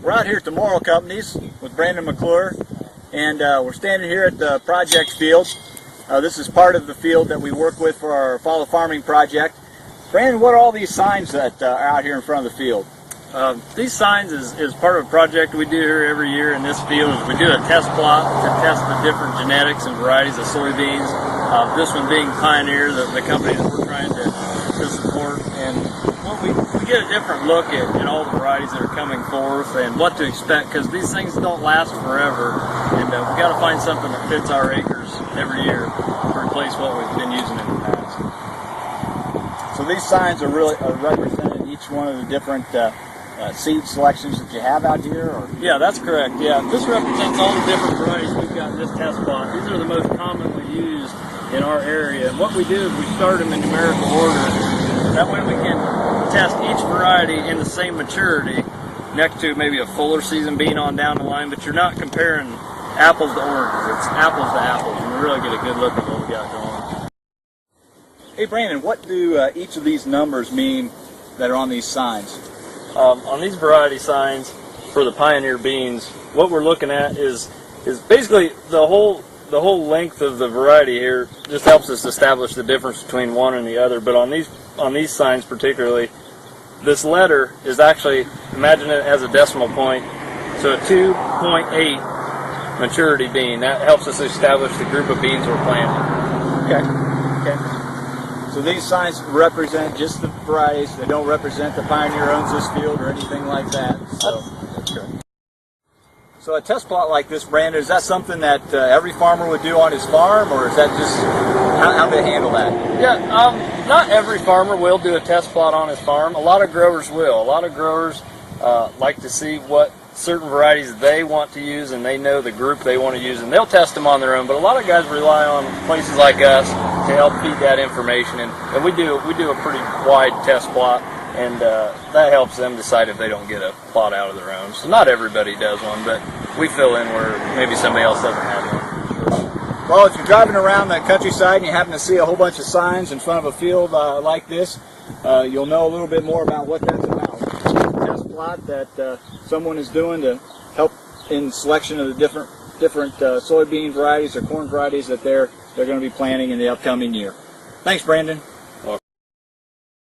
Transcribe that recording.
We're out here at the Morrow Companies with Brandon McClure, and we're standing here at the project field. This is part of the field that we work with for our follow farming project. Brandon, what are all these signs that are out here in front of the field? These signs is part of a project we do here every year in this field. We do a test plot to test the different genetics and varieties of soybeans. This one being Pioneer, the company that we're trying to support. And we get a different look at all the varieties that are coming forth and what to expect, because these things don't last forever. And we got to find something that fits our acres every year to replace what we've been using in the past. So these signs are representing each one of the different seed selections that you have out here? Or? Yeah, that's correct. Yeah, this represents all the different varieties we've got in this test plot. These are the most commonly used in our area. And what we do is we start them in numerical order. That way we can test each variety in the same maturity next to maybe a fuller season bean on down the line, but you're not comparing apples to oranges. It's apples to apples, and we really get a good look at what we got going. Hey Brandon, what do each of these numbers mean that are on these signs? On these variety signs for the Pioneer beans, what we're looking at is basically the whole length of the variety here. Just helps us establish the difference between one and the other. But on these signs particularly, this letter is actually, imagine it as a decimal point, so a 2.8 maturity bean. That helps us establish the group of beans we're planting. Okay. So these signs represent just the varieties. They don't represent the Pioneer owns this field or anything like that. So that's good. So a test plot like this, Brandon, is that something that every farmer would do on his farm, or is that just how do they handle that? Yeah, not every farmer will do a test plot on his farm. A lot of growers will. A lot of growers like to see what certain varieties they want to use, and they know the group they want to use, and they'll test them on their own. But a lot of guys rely on places like us to help feed that information, and we do a pretty wide test plot, and that helps them decide if they don't get a plot out of their own. So not everybody does one, but we fill in where maybe somebody else doesn't have one. Well, if you're driving around the countryside and you happen to see a whole bunch of signs in front of a field like this, you'll know a little bit more about what that's about. It's a test plot that someone is doing to help in selection of the different soybean varieties or corn varieties that they're going to be planting in the upcoming year. Thanks, Brandon.